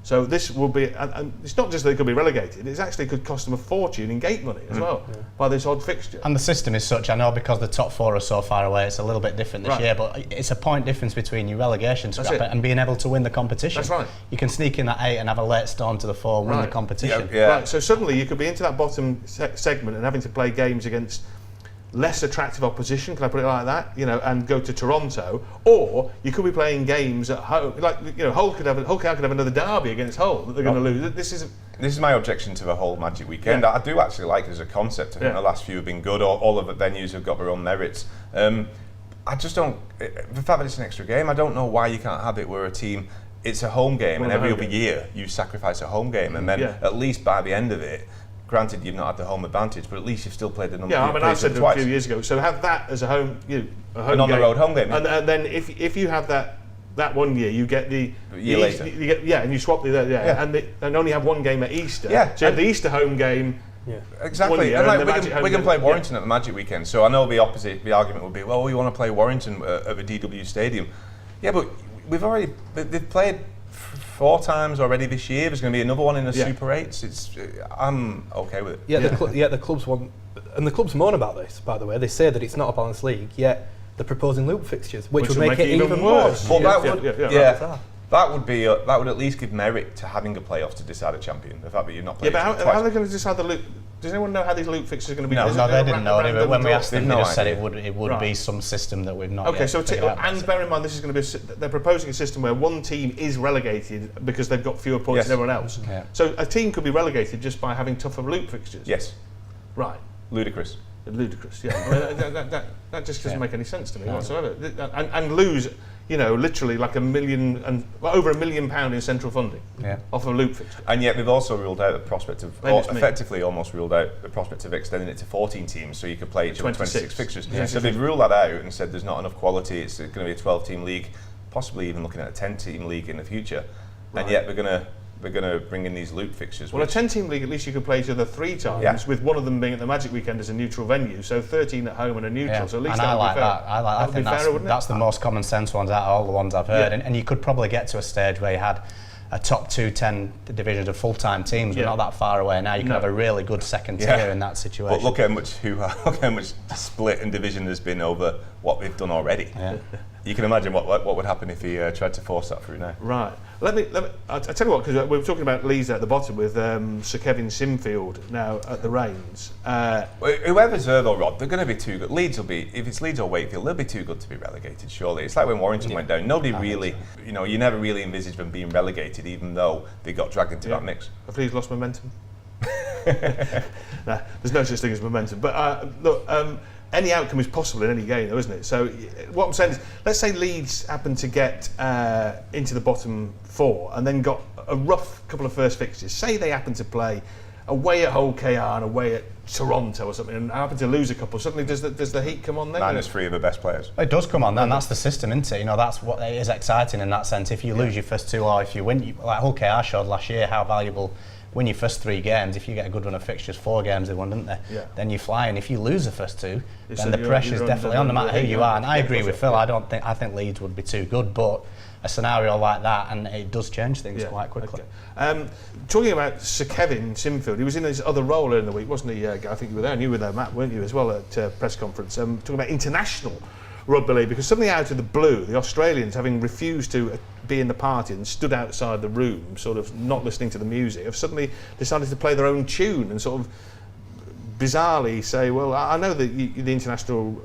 So this will be, and it's not just that they could be relegated, it actually could cost them a fortune in gate money as well, by this odd fixture. And the system is such, I know because the top four are so far away, it's a little bit different this year, but it's a point difference between your relegation scrap and being able to win the competition. That's right. You can sneak in that 8 and have a late storm to the 4, win the competition. Right, so suddenly you could be into that bottom segment and having to play games against less attractive opposition, can I put it like that? You know, and go to Toronto, or you could be playing games at home. Like, you know, Hull could have another derby against Hull that they're going to lose. This is my objection to the whole Magic Weekend. I do actually like it as a concept. I think the last few have been good. All of the venues have got their own merits. I just don't. The fact that it's an extra game, I don't know why you can't have it where a team. It's a home game, and every other year you sacrifice a home game, and then at least by the end of it. Granted, you've not had the home advantage, but at least you've still played the number. Yeah, I mean, I said a few years ago. So have that as a home game, an on-the-road home game, and then if you have that 1 year, you get the year later. And you swap and only have one game at Easter. Yeah, so you have the Easter home game. Yeah, exactly. And like Wigan play Warrington at the Magic Weekend, so I know the argument would be, well, we want to play Warrington at the DW Stadium. Yeah, but they've played 4 times already this year. There's going to be another one in the Super 8s. I'm okay with it. Yeah, the clubs want, and the clubs moan about this. By the way, they say that it's not a balanced league. Yet they're proposing loop fixtures, which would make it even worse. Well, that would at least give merit to having a playoff to decide a champion. The fact that you're not playing. Yeah, but how are they going to decide the loop? Does anyone know how these loop fixtures are going to be? No, they didn't know. But when we asked them, they just said it would be some system that we've not. Okay, so and bear in mind, this is going to be. They're proposing a system where one team is relegated because they've got fewer points than everyone else. Yeah. So a team could be relegated just by having tougher loop fixtures. Yes. Right. Ludicrous. Yeah. I mean, that just doesn't make any sense to me whatsoever. And lose. literally like over £1 million in central funding off a loop fixture. And yet we've also ruled out the prospect of, effectively almost ruled out the prospect of extending it to 14 teams so you could play each of the 26 fixtures. Yeah. So they've ruled that out and said there's not enough quality, it's going to be a 12-team league, possibly even looking at a 10-team league in the future. Right. And yet we're going to bring in these loop fixtures. Well, a 10-team league, at least you could play each other 3 times, with one of them being at the Magic Weekend as a neutral venue, so 13 at home and a neutral. So at least that would be fair. I think that's the most common sense ones out of all the ones I've heard. And you could probably get to a stage where you had a top 10 divisions of full-time teams. We're not that far away now. You can have a really good second tier in that situation. But look how much split and division there's been over what they've done already. Yeah. You can imagine what would happen if he tried to force that through now. Right. I'll tell you what, because we were talking about Leeds at the bottom with Sir Kevin Simfield now at the reins. Whoever's there though, Rod, they're going to be too good. Leeds will be, if it's Leeds or Wakefield, they'll be too good to be relegated, surely. It's like when Warrington went down. Nobody really, you never really envisaged them being relegated, even though they got dragged into that mix. Have Leeds lost momentum? Nah, there's no such thing as momentum. But look, any outcome is possible in any game, though, isn't it? So what I'm saying is, let's say Leeds happen to get into the bottom 4 and then got a rough couple of first fixtures. Say they happen to play away at Hull KR and away at Toronto or something, and happen to lose a couple. Suddenly, does the heat come on then? -3 of the best players. It does come on then. That's the system, isn't it? That's what is exciting in that sense. If you lose your first 2 or if you win, like Hull KR showed last year how valuable. Win your first 3 games, if you get a good run of fixtures, 4 games they won, didn't they? Yeah. Then you fly, and if you lose the first 2, then the pressure's definitely on, no matter who you are. And I agree with Phil. I think Leeds would be too good, but a scenario like that, and it does change things quite quickly. Okay. Talking about Sir Kevin Simfield, he was in his other role earlier in the week, wasn't he? I think you were there, and you were there, Matt, weren't you, as well, at press conference, talking about international rugby league, because suddenly out of the blue, the Australians, having refused to be in the party and stood outside the room, sort of not listening to the music, have suddenly decided to play their own tune and sort of bizarrely say, well, I know that the International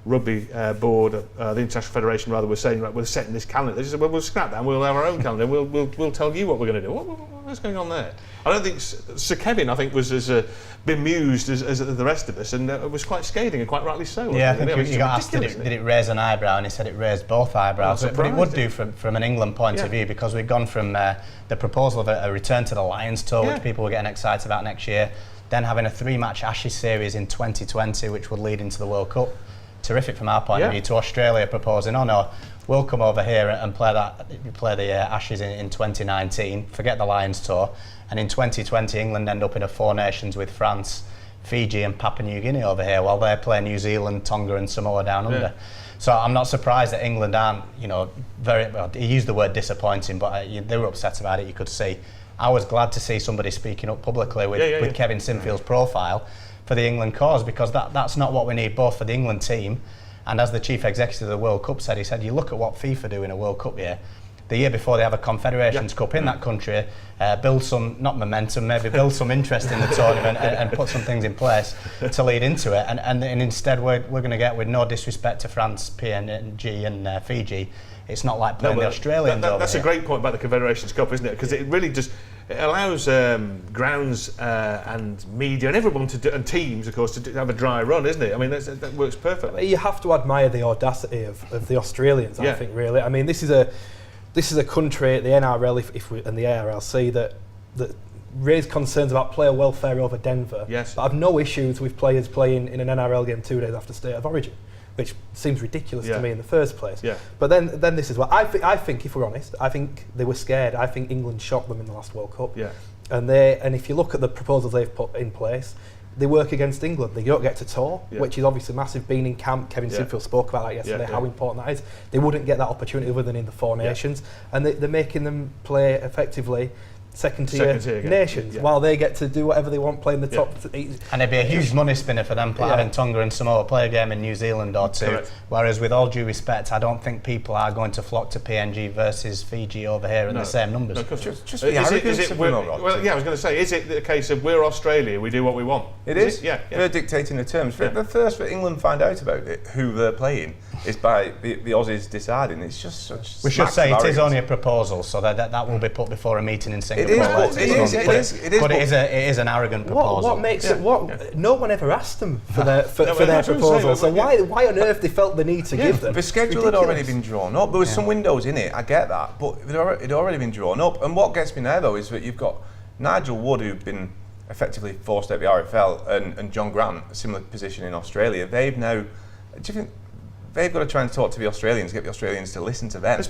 Rugby Board, the International Federation rather, was saying, right, we're setting this calendar. They just said, well, we'll scrap that and we'll have our own calendar. We'll tell you what we're going to do. What's going on there? I don't think Sir Kevin, I think, was as bemused as the rest of us, and it was quite scathing, and quite rightly so. Yeah, I think you got asked, did it raise an eyebrow, and he said it raised both eyebrows. But it would do from an England point of view, because we've gone from the proposal of a return to the Lions Tour, which people were getting excited about next year, then having a 3-match Ashes series in 2020, which would lead into the World Cup. Terrific from our point of view, to Australia proposing, oh no, we'll come over here and play the Ashes in 2019, forget the Lions Tour, and in 2020 England end up in a 4 nations with France, Fiji and Papua New Guinea over here, while they play New Zealand, Tonga and Samoa down under. So I'm not surprised that England aren't, very, well, he used the word disappointing, but they were upset about it, you could see. I was glad to see somebody speaking up publicly with Kevin Simfield's profile for the England cause, because that's not what we need, both for the England team, and as the chief executive of the World Cup said, he said, you look at what FIFA do in a World Cup year, the year before they have a Confederations Cup in that country, build some, not momentum, maybe build some interest in the tournament and put some things in place to lead into it, and instead we're going to get, with no disrespect to France, PNG and Fiji, it's not like playing the Australians over That's here. a great point about the Confederations Cup, isn't it? Because it really just allows grounds and media and everyone to do, and teams, of course, to have a dry run, isn't it? I mean, that works perfectly. You have to admire the audacity of the Australians, I think, really. I mean, this is a country, the NRL and the ARLC, that raise concerns about player welfare over Denver. Yes. But have no issues with players playing in an NRL game 2 days after state of origin, which seems ridiculous to me in the first place. Yeah. But then this is what I think. If we're honest, I think they were scared. I think England shocked them in the last World Cup. Yeah. And if you look at the proposals they've put in place, they work against England. They don't get to tour, which is obviously massive. Being in camp, Kevin Simfield spoke about that yesterday, how important that is. They wouldn't get that opportunity other than in the 4 nations, and they're making them play effectively second tier nations, while they get to do whatever they want, playing the top. And it'd be a huge money spinner for them having Tonga and Samoa play a game in New Zealand or 2. Correct. Whereas, with all due respect, I don't think people are going to flock to PNG versus Fiji over here in the same numbers. I was going to say, is it the case of we're Australia, we do what we want? It is. Yeah. They're dictating the terms. The first that England find out about it, who they're playing, is by the Aussies deciding. It's just such. We should say it is arrogance. only a proposal, so that will be put before a meeting in Singapore. It is. But it is an arrogant proposal. What makes it? No one ever asked them for their proposal. So why on earth they felt the need to give them? The schedule had already been drawn up. There was some windows in it. I get that, but it had already been drawn up. And what gets me now though is that you've got Nigel Wood, who've been effectively forced out of the RFL, and John Grant, a similar position in Australia. They've now. Do you think they've got to try and talk to the Australians, get the Australians to listen to them?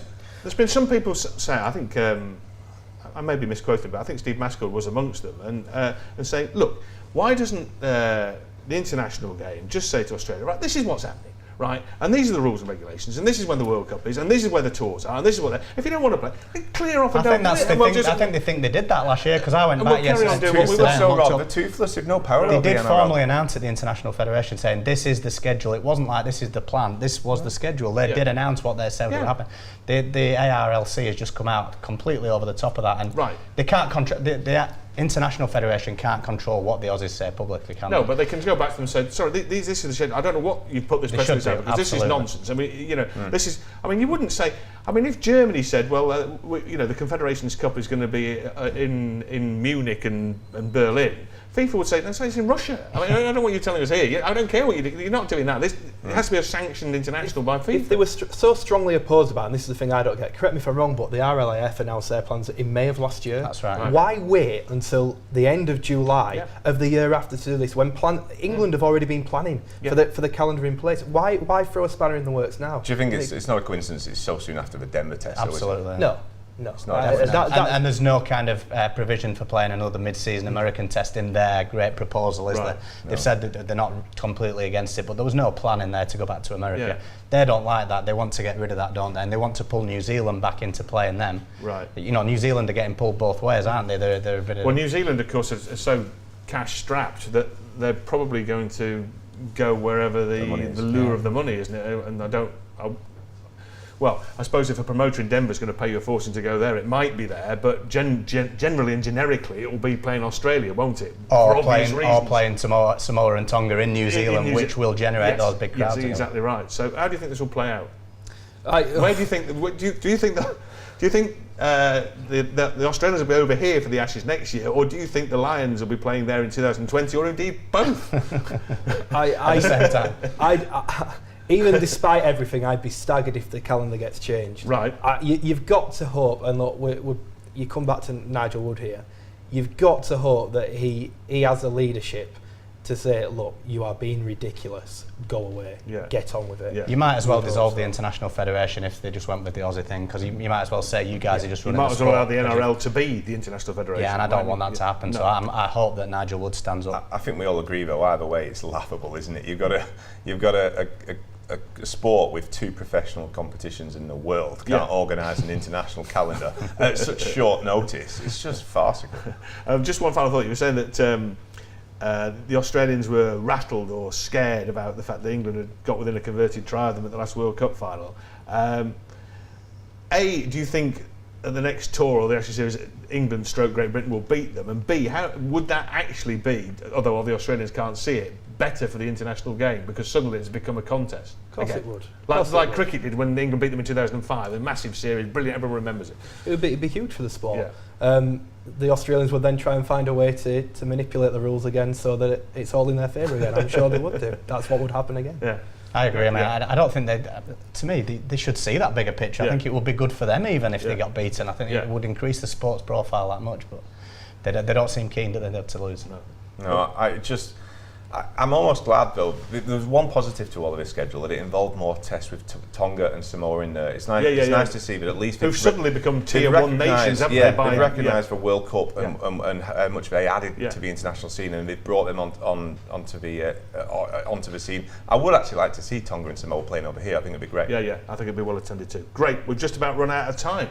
There's been some people say, I think, I may be misquoted, but I think Steve Maskell was amongst them, and saying, look, why doesn't the international game just say to Australia, right, this is what's happening, right, and these are the rules and regulations, and this is when the World Cup is, and this is where the tours are, and this is what if you don't want to play, then clear off and don't. I think they think they did that last year, because I went back yesterday. We were so wrong. The toothless have no power. They did formally announce at the International Federation saying this is the schedule. It wasn't like this is the plan. This was the schedule. They did announce what they said would happen. The ARLC has just come out completely over the top of that, and they can't the International Federation can't control what the Aussies say publicly, can they? No, but they can go back to them and say, sorry, this is the schedule. I don't know what you've put this press release out, because this is nonsense. I mean, this is. I mean, you wouldn't say. I mean, if Germany said, well, the Confederations Cup is going to be in Munich and Berlin, FIFA would say, no, it's in Russia. I mean, I don't know what you're telling us here. I don't care what you do. You're not doing that. It has to be a sanctioned international by FIFA. If they were so strongly opposed about it, and this is the thing I don't get, correct me if I'm wrong, but the RLAF announced their plans in May of last year. That's right. Why wait until the end of July of the year after to do this, when England have already been planning for the calendar in place? Why throw a spanner in the works now? Do you think it's not a coincidence it's so soon after the Denver test? Absolutely. No. It's not and there's no kind of provision for playing another mid-season American test in their great proposal, is there? They've said that they're not completely against it, but there was no plan in there to go back to America. They don't like that. They want to get rid of that, don't they? And they want to pull New Zealand back into playing them. Right. New Zealand are getting pulled both ways, aren't they? They're a bit New Zealand, of course, are so cash-strapped that they're probably going to go wherever the lure of the money, isn't it? And well, I suppose if a promoter in Denver is going to pay you a fortune to go there, it might be there, but generally and generically it will be playing Australia, won't it? Or playing Samoa and Tonga in New Zealand, which will generate those big crowds. Yes, exactly right. So how do you think this will play out? Where do you think? Do you think the Australians will be over here for the Ashes next year, or do you think the Lions will be playing there in 2020, or indeed both? Even despite everything, I'd be staggered if the calendar gets changed. Right. You've got to hope, and look, you come back to Nigel Wood here, you've got to hope that he has the leadership to say, look, you are being ridiculous, go away, get on with it. Yeah. You might as well dissolve the International Federation if they just went with the Aussie thing, because you might as well say you guys are just running the sport. You might as well allow the NRL to be the International Federation. Yeah, and I don't want that to happen, so I hope that Nigel Wood stands up. I think we all agree, though, either way, it's laughable, isn't it? You've got a sport with 2 professional competitions in the world can't organise an international calendar at such short notice. It's just farcical. Just one final thought. You were saying that the Australians were rattled or scared about the fact that England had got within a converted try of them at the last World Cup final. A, do you think at the next tour or the Ashes series England / Great Britain will beat them? And B, how would that actually be, although all the Australians can't see it, better for the international game, because suddenly it's become a contest? Of course it would. Like cricket did when England beat them in 2005, a massive series, brilliant, everyone remembers it. It'd be huge for the sport. The Australians would then try and find a way to manipulate the rules again so that it's all in their favour again. I'm sure they would do. That's what would happen again. Yeah. I agree. I mean, I don't think to me, they should see that bigger picture. I think it would be good for them even if they got beaten. I think it would increase the sports profile that much, but they don't seem keen that they'd have to lose. I'm almost glad though. There's one positive to all of this schedule, that it involved more tests with Tonga and Samoa in there. It's nice. It's nice to see that at least they've suddenly become tier 1 nations, haven't they? They've recognised for World Cup and how much they added to the international scene, and they've brought them onto the scene. I would actually like to see Tonga and Samoa playing over here. I think it'd be great. Yeah. I think it'd be well attended too. Great. We've just about run out of time.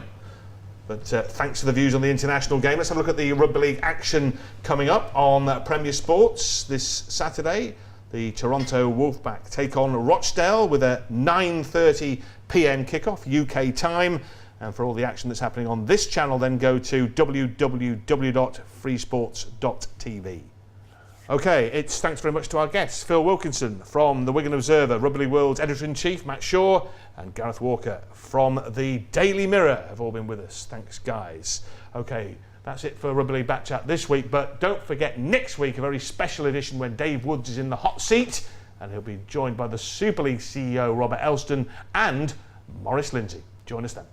But thanks for the views on the international game. Let's have a look at the Rugby League action coming up on Premier Sports this Saturday. The Toronto Wolfpack take on Rochdale with a 9:30 p.m. kickoff UK time. And for all the action that's happening on this channel, then go to www.freesports.tv. Okay, it's thanks very much to our guests, Phil Wilkinson from the Wigan Observer, Rugby League World's Editor-in-Chief, Matt Shaw, and Gareth Walker from the Daily Mirror have all been with us. Thanks, guys. Okay, that's it for Rugby League Back Chat this week, but don't forget next week a very special edition when Dave Woods is in the hot seat, and he'll be joined by the Super League CEO, Robert Elston, and Maurice Lindsay. Join us then.